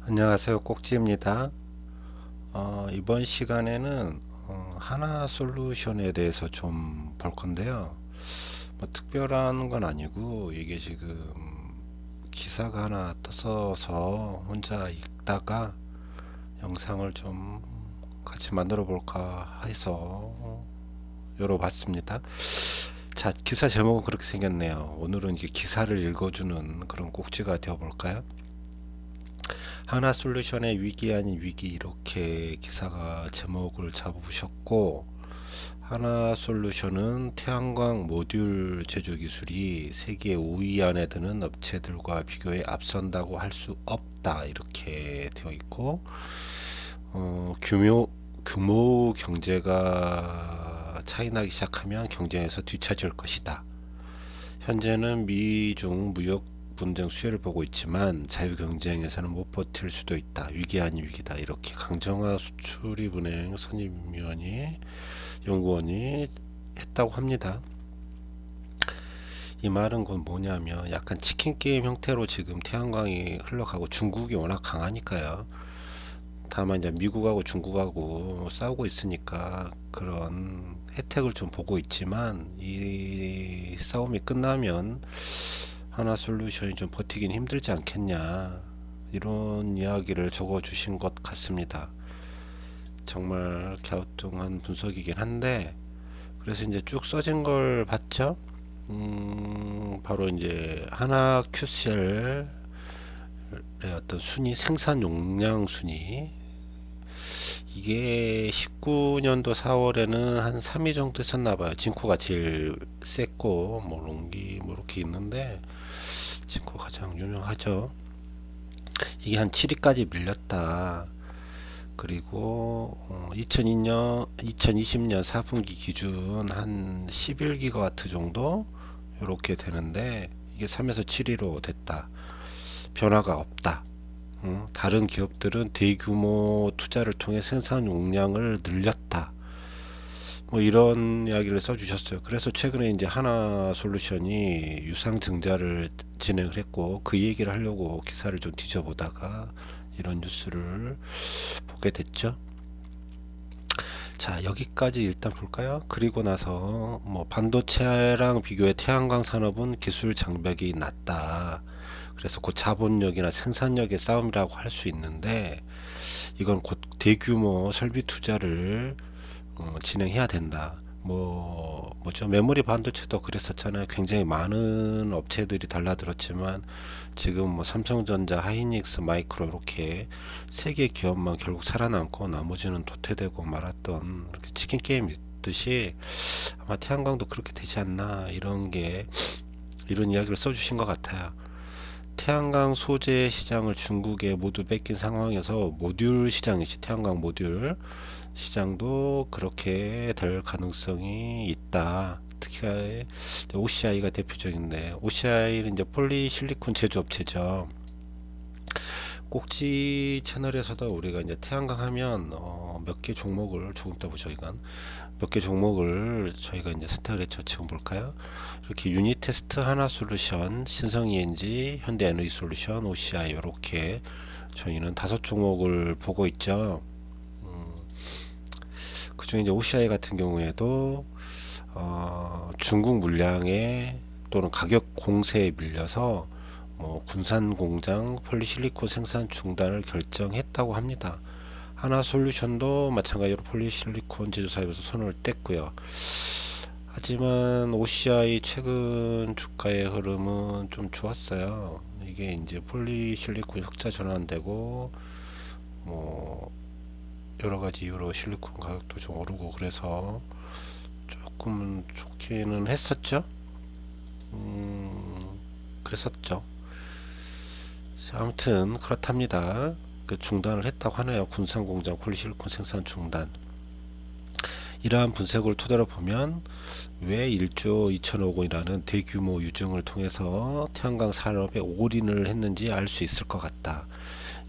안녕하세요. 꼭지입니다. 이번 시간에는 하나솔루션에 대해서 좀 볼 건데요. 뭐 특별한 건 아니고 이게 지금 기사가 하나 떠서 혼자 읽다가 영상을 좀 같이 만들어 볼까 해서 열어봤습니다. 자, 기사 제목은 그렇게 생겼네요. 오늘은 이게 기사를 읽어주는 그런 꼭지가 되어 볼까요? 하나솔루션의 위기 아닌 위기, 이렇게 기사가 제목을 잡으셨고, 하나솔루션은 태양광 모듈 제조 기술이 세계 5위 안에 드는 업체들과 비교해 앞선다고 할 수 없다, 이렇게 되어 있고, 규모 경제가 차이 나기 시작하면 경쟁에서 뒤처질 것이다. 현재는 미중 무역 분쟁 수혜를 보고 있지만 자유 경쟁에서는 못 버틸 수도 있다. 위기 아닌 위기다. 이렇게 강정화 수출입은행 선임위원이 연구원이 했다고 합니다. 이 말은 곧 뭐냐면 약간 치킨 게임 형태로 지금 태양광이 흘러가고, 중국이 워낙 강하니까요. 다만 이제 미국하고 중국하고 싸우고 있으니까 그런 혜택을 좀 보고 있지만, 이 싸움이 끝나면 하나솔루션이 좀 버티긴 힘들지 않겠냐, 이런 이야기를 적어 주신 것 같습니다. 정말 갸우뚱한 분석이긴 한데, 그래서 이제 쭉 써진 걸 봤죠. 바로 이제 하나 큐셀의 어떤 순위, 생산 용량 순위, 이게 19년도 4월에는 한 3위 정도 했었나봐요. 진코가 제일 셌고, 뭐 롱기 뭐 이렇게 있는데, 진코 가장 유명하죠. 이게 한 7위까지 밀렸다. 그리고 2020년 4분기 기준 한 11기가와트 정도 이렇게 되는데, 이게 3에서 7위로 됐다. 변화가 없다. 다른 기업들은 대규모 투자를 통해 생산 용량을 늘렸다. 뭐 이런 이야기를 써주셨어요. 그래서 최근에 이제 하나 솔루션이 유상 증자를 진행을 했고, 그 얘기를 하려고 기사를 좀 뒤져보다가 이런 뉴스를 보게 됐죠. 자, 여기까지 일단 볼까요? 그리고 나서 뭐 반도체랑 비교해 태양광 산업은 기술 장벽이 낮다. 그래서 곧 자본력이나 생산력의 싸움이라고 할 수 있는데, 이건 곧 대규모 설비 투자를 진행해야 된다. 뭐죠? 메모리 반도체도 그랬었잖아요. 굉장히 많은 업체들이 달라들었지만 지금 뭐 삼성전자, 하이닉스, 마이크로 이렇게 세 개 기업만 결국 살아남고 나머지는 도태되고 말았던, 이렇게 치킨 게임 있듯이 아마 태양광도 그렇게 되지 않나, 이런 이야기를 써주신 것 같아요. 태양광 소재 시장을 중국에 모두 뺏긴 상황에서 모듈 시장이지, 태양광 모듈 시장도 그렇게 될 가능성이 있다. 특히 OCI가 대표적인데, OCI는 이제 폴리실리콘 제조업체죠. 꼭지 채널에서도 우리가 이제 태양광 하면 몇 개 종목을 조금 더 보죠. 이건 몇 개 종목을 저희가 이제 선택을 했죠. 지금 볼까요? 이렇게 유니테스트, 하나솔루션, 신성ENG, 현대에너지솔루션, OCI, 이렇게 저희는 5종목을 보고 있죠. 그중에 이제 OCI 같은 경우에도 중국 물량에 또는 가격 공세에 밀려서 뭐 군산 공장 폴리실리콘 생산 중단을 결정했다고 합니다. 하나솔루션도 마찬가지로 폴리실리콘 제조사에서 손을 뗐고요. 하지만 OCI 최근 주가의 흐름은 좀 좋았어요. 이게 이제 폴리실리콘 흑자 전환되고 뭐 여러 가지 이유로 실리콘 가격도 좀 오르고, 그래서 조금 좋기는 했었죠. 그랬었죠. 자, 아무튼 그렇답니다. 그 중단을 했다고 하네요. 군산공장 폴리실리콘 생산 중단. 이러한 분석을 토대로 보면 왜 1조 2천억 원이라는 대규모 유증을 통해서 태양광 산업에 올인을 했는지 알 수 있을 것 같다.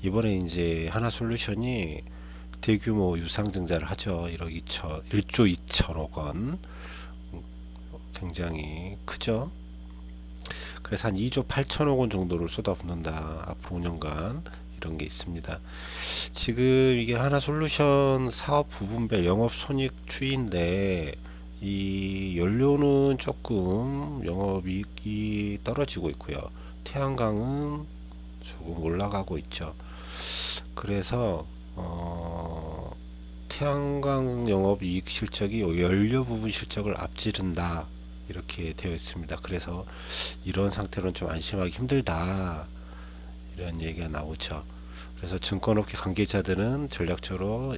이번에 이제 하나솔루션이 대규모 유상증자를 하죠. 1조 2천억 원. 굉장히 크죠. 그래서 한 2조 8천억 원 정도를 쏟아붓는다. 앞으로 5년간. 이런 게 있습니다. 지금 이게 하나솔루션 사업 부분별 영업 손익 추이인데 이 연료는 조금 영업이익이 떨어지고 있고요. 태양광은 조금 올라가고 있죠. 그래서 태양광 영업이익 실적이 연료 부분 실적을 앞지른다 이렇게 되어 있습니다. 그래서 이런 상태로는 좀 안심하기 힘들다 이런 얘기가 나오죠. 그래서 증권업계 관계자들은 전략적으로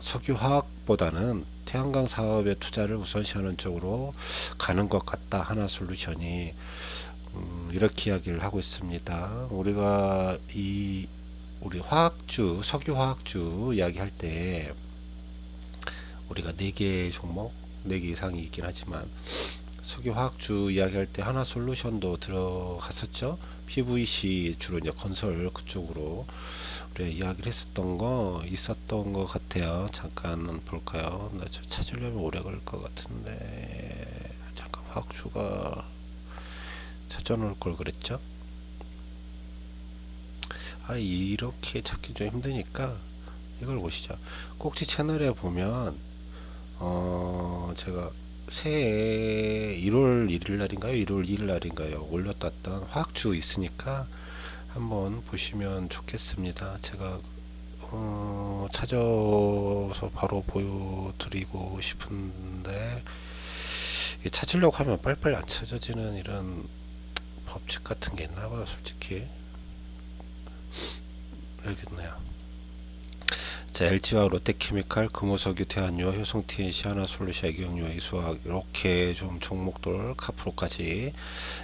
석유화학보다는 태양광 사업에 투자를 우선시하는 쪽으로 가는 것 같다. 하나솔루션이 이렇게 이야기를 하고 있습니다. 우리가 우리 화학주, 석유화학주 이야기할 때 우리가 4개 종목, 4개 이상이 있긴 하지만 석유화학주 이야기할 때 하나솔루션도 들어갔었죠. PVC 주로 이제 건설 그쪽으로 우리가 이야기를 했었던 거 있었던 것 같아요. 잠깐 볼까요? 나 저 찾으려면 오래 걸릴 것 같은데 잠깐 화학주가 찾아놓을 걸 그랬죠. 이렇게 찾기 좀 힘드니까 이걸 보시죠. 꼭지 채널에 보면 제가 새해 1월 1일 날인가요? 1월 2일 날인가요? 올렸던 화학주 있으니까 한번 보시면 좋겠습니다. 제가 찾아서 바로 보여드리고 싶은데 찾으려고 하면 빨리빨리 안 찾아지는 이런 법칙 같은 게 있나봐요. 솔직히 알겠네요. 자, LG와 롯데케미칼, 금호석유, 대한유화, 효성 TNC, 하나솔루션, 애경유화, 이수학 이렇게 좀 종목들 카프로까지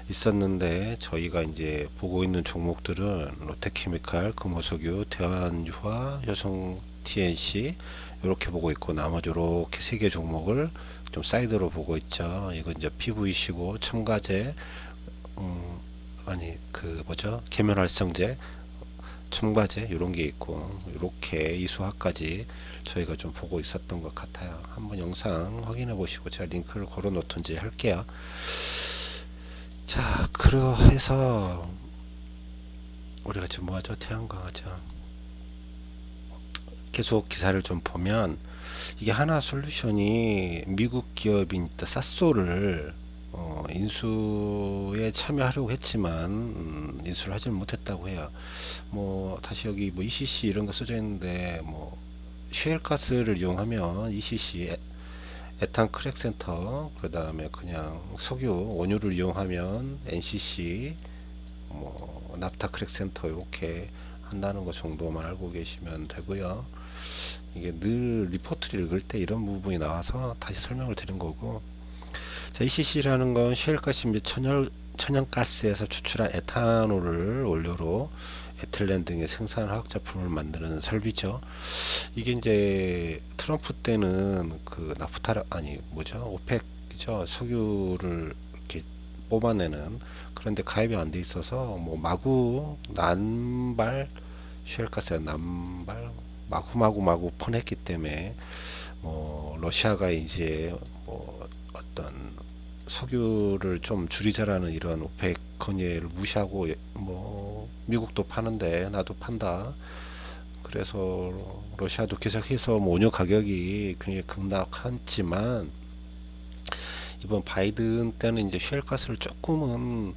있었는데 저희가 이제 보고 있는 종목들은 롯데케미칼, 금호석유, 대한유화, 효성 TNC 이렇게 보고 있고 나머지 이렇게 3개 종목을 좀 사이드로 보고 있죠. 이건 이제 PVC고 첨가제, 그 뭐죠? 계면활성제, 첨가제 이런 게 있고 이렇게 이수학까지 저희가 좀 보고 있었던 것 같아요. 한번 영상 확인해 보시고 제가 링크를 걸어 놓던지 할게요. 자, 그러해서 우리가 지금 뭐하죠? 태양광 하죠. 계속 기사를 좀 보면 이게 하나솔루션이 미국 기업인 쌌소를 인수에 참여하려고 했지만 인수를 하지 못했다고 해요. 뭐 다시 여기 뭐 ECC 이런 거 써져 있는데 뭐 셰일가스를 이용하면 ECC 에탄 크랙 센터 그다음에 그냥 석유 원유를 이용하면 NCC 뭐 납타 크랙 센터 이렇게 한다는 거 정도만 알고 계시면 되고요. 이게 늘 리포트를 읽을 때 이런 부분이 나와서 다시 설명을 드린 거고, 자, ECC라는 건 셰일가스 및 천연가스에서 추출한 에탄올을 원료로 에틸렌 등의 생산 화학제품을 만드는 설비죠. 이게 이제 트럼프 때는 그 나프타 뭐죠? 오펙이죠. 석유를 이렇게 뽑아내는, 그런데 가입이 안 돼 있어서 뭐 마구 난발 셰일가스가 난발 마구 퍼냈기 때문에 뭐 러시아가 이제 뭐 어떤 석유를 좀 줄이자라는 이런 오펙 건의를 무시하고 뭐 미국도 파는데 나도 판다. 그래서 러시아도 계속해서 뭐 원유 가격이 굉장히 급락했지만 이번 바이든 때는 이제 셰일가스를 조금은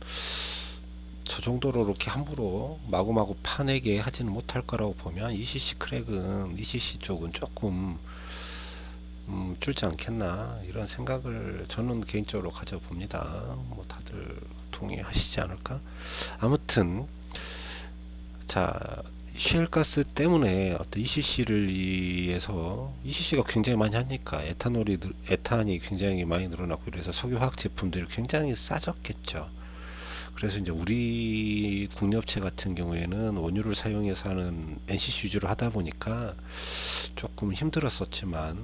저 정도로 이렇게 함부로 마구마구 파내게 하지는 못할 거라고 보면 ECC 크랙은 ECC 쪽은 조금 줄지 않겠나 이런 생각을 저는 개인적으로 가져봅니다. 뭐 다들 동의하시지 않을까? 아무튼 자, 셰일가스 때문에 어떤 ECC를 위해서 ECC가 굉장히 많이 하니까 에탄이 굉장히 많이 늘어나고 이래서 석유화학 제품들이 굉장히 싸졌겠죠. 그래서 이제 우리 국내 업체 같은 경우에는 원유를 사용해서 하는 NCC 위주로 하다 보니까 조금 힘들었었지만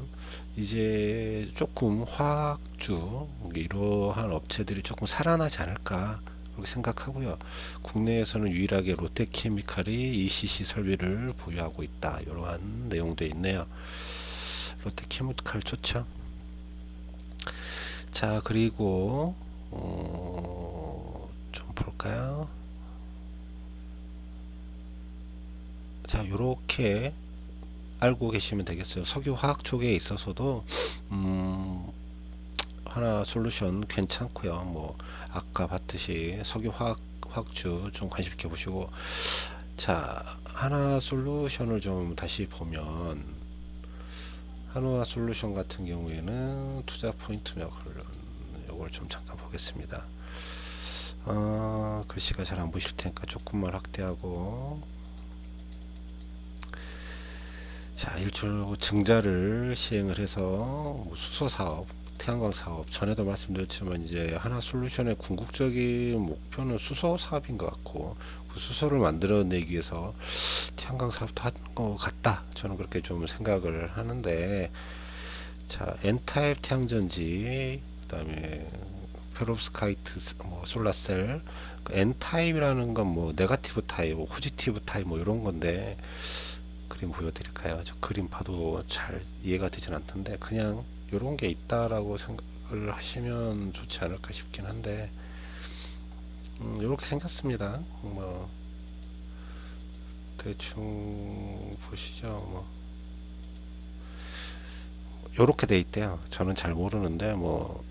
이제 조금 화학주 이러한 업체들이 조금 살아나지 않을까 그렇게 생각하고요. 국내에서는 유일하게 롯데케미칼이 ECC 설비를 보유하고 있다. 이러한 내용도 있네요. 롯데케미칼 좋죠. 자, 그리고 좀 볼까요? 자, 요렇게 알고 계시면 되겠어요. 석유 화학 쪽에 있어서도 음, 하나 솔루션 괜찮고요. 뭐 아까 봤듯이 석유 화학주 좀 관심 있게 보시고, 자, 하나 솔루션을 좀 다시 보면, 한화 솔루션 같은 경우에는 투자 포인트 몇 이걸 좀 잠깐 보겠습니다. 글씨가 잘 안 보실 테니까 조금만 확대하고, 자, 일주일 증자를 시행을 해서 뭐 수소 사업, 태양광 사업, 전에도 말씀드렸지만 이제 하나 솔루션의 궁극적인 목표는 수소 사업인 것 같고, 그 수소를 만들어내기 위해서 태양광 사업도 한 것 같다. 저는 그렇게 좀 생각을 하는데, 자, N타입 태양전지, 그다음에 페롭스카이트 뭐 솔라셀, 그 N타입이라는 건 뭐 네거티브 타입, 뭐 포지티브 타입 뭐 이런 건데, 그림 보여드릴까요? 저 그림 봐도 잘 이해가 되진 않던데, 그냥 이런 게 있다라고 생각을 하시면 좋지 않을까 싶긴 한데, 이렇게 생겼습니다. 뭐 대충 보시죠. 뭐 요렇게 돼 있대요. 저는 잘 모르는데 뭐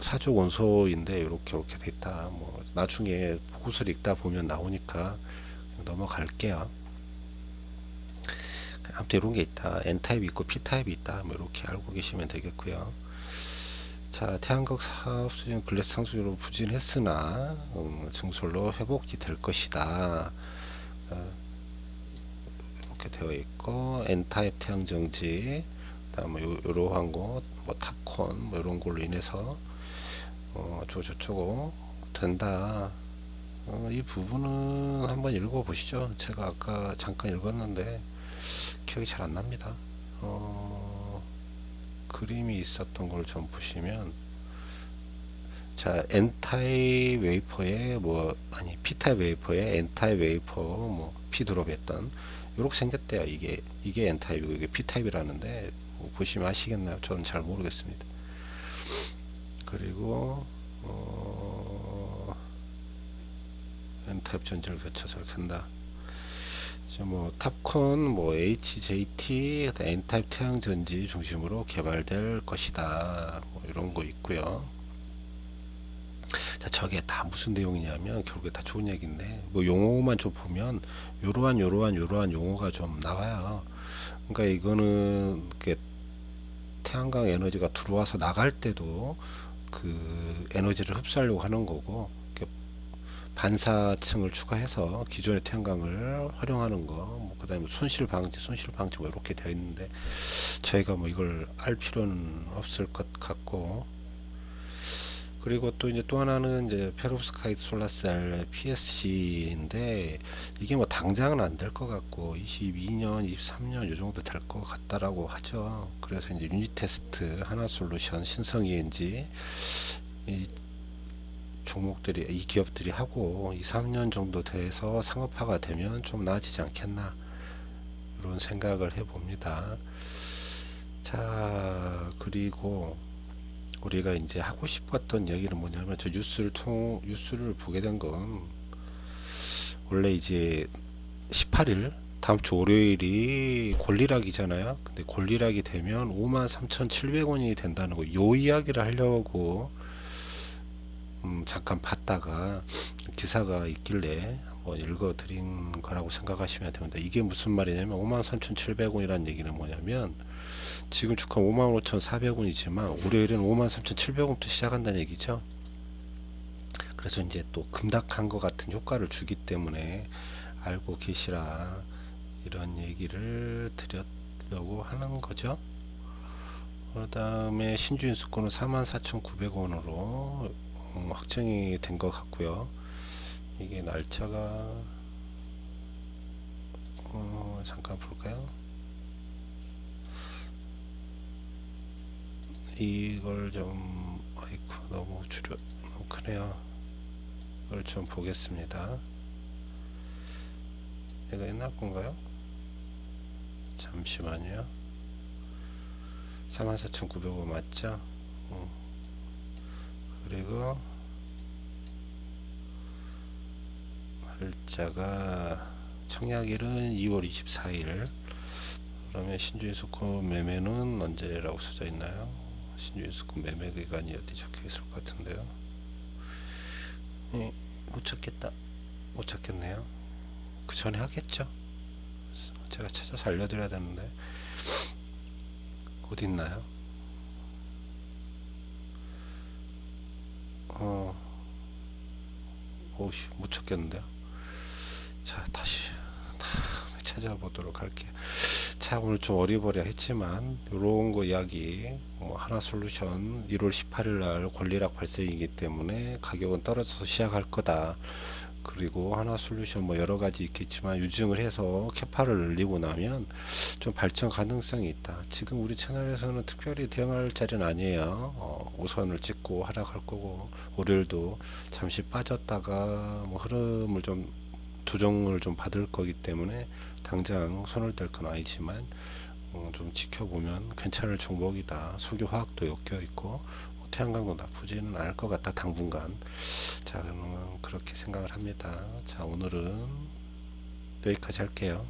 사조 원소인데 요렇게 돼 있다. 뭐 나중에 보고서를 읽다 보면 나오니까 넘어갈게요. 아무튼 이런 게 있다. N타입이 있고 P타입이 있다. 뭐 이렇게 알고 계시면 되겠고요. 자, 태양광 사업 수준 글래스 상수로 부진했으나 증설로 회복이 될 것이다. 이렇게 되어 있고, N타입 태양정지, 그다음에 요러한 거, 뭐 탑콘, 뭐 이런 걸로 인해서 저쩌고 된다. 이 부분은 한번 읽어보시죠. 제가 아까 잠깐 읽었는데 기억이 잘 안 납니다. 그림이 있었던 걸 좀 보시면, 자, N타입 웨이퍼에 뭐 아니 P타입 웨이퍼에 N타입 웨이퍼 뭐 P 드롭했던 이렇게 생겼대요. 이게 N타입이고 이게 P타입이라는데, 뭐 보시면 아시겠나요? 저는 잘 모르겠습니다. 그리고 N타입 전지를 거쳐서 이렇게 한다. 뭐 탑콘, 뭐 HJT, N타입 태양 전지 중심으로 개발될 것이다. 뭐 이런 거 있고요. 자, 저게 다 무슨 내용이냐면 결국에 다 좋은 얘기인데, 뭐 용어만 좀 보면 요러한 용어가 좀 나와요. 그러니까 이거는 이렇게 태양광 에너지가 들어와서 나갈 때도 그 에너지를 흡수하려고 하는 거고, 반사층을 추가해서 기존의 태양광을 활용하는 거, 뭐 그다음에 손실 방지 뭐 이렇게 되어 있는데, 저희가 뭐 이걸 알 필요는 없을 것 같고, 그리고 또 이제 또 하나는 이제 페롭스카이트 솔라셀 PSC인데, 이게 뭐 당장은 안 될 것 같고 22년, 23년 요 정도 될 것 같다라고 하죠. 그래서 이제 유닛 테스트, 하나 솔루션, 신성 ENG 이 종목들이, 이 기업들이 하고 2, 3년 정도 돼서 상업화가 되면 좀 나아지지 않겠나, 이런 생각을 해봅니다. 자, 그리고 우리가 이제 하고 싶었던 얘기는 뭐냐면, 저 뉴스를 보게 된 건, 원래 이제 18일 다음 주 월요일이 권리락이잖아요. 근데 권리락이 되면 53,700원이 된다는 거, 요 이야기를 하려고 잠깐 봤다가 기사가 있길래 뭐 읽어 드린 거라고 생각하시면 됩니다. 이게 무슨 말이냐면, 53,700원이라는 얘기는 뭐냐면, 지금 주가 55,400원이지만 월요일은 53,700원부터 시작한다는 얘기죠. 그래서 이제 또 금닥한 것 같은 효과를 주기 때문에 알고 계시라, 이런 얘기를 드리려고 하는 거죠. 그 다음에 신주인수권은 44,900원으로 확정이 된 것 같고요. 이게 날짜가 잠깐 볼까요? 이걸 좀, 아이쿠, 너무 크네요. 이걸 좀 보겠습니다. 이거 옛날 건가요? 잠시만요. 44,900원 맞죠? 그리고 날짜가 청약일은 2월 24일. 그러면 신주인수권 매매는 언제라고 써져 있나요? 신주인수권 매매 기간이 어디 적혀 있을 것 같은데요. 못 찾겠다. 못 찾겠네요. 그 전에 하겠죠. 제가 찾아서 알려드려야 되는데 어디 있나요? 오씨, 못 찾겠는데요. 자, 다시 찾아보도록 할게요. 자, 오늘 좀 어리버리했지만 요런 거 이야기, 하나솔루션 1월 18일 날 권리락 발생이기 때문에 가격은 떨어져서 시작할 거다. 그리고 하나솔루션 여러 가지 있겠지만 유증을 해서 캐파를 늘리고 나면 좀 발전 가능성이 있다. 지금 우리 채널에서는 특별히 대응할 자리는 아니에요. 5선을 찍고 하락할 거고, 월요일도 잠시 빠졌다가 흐름을 좀 조정을 좀 받을 거기 때문에 당장 손을 댈 건 아니지만 좀 지켜보면 괜찮을 종목이다. 석유화학도 엮여 있고 태양광도 나쁘지는 않을 것 같다, 당분간. 자, 그러면 그렇게 생각을 합니다. 자, 오늘은 여기까지 할게요.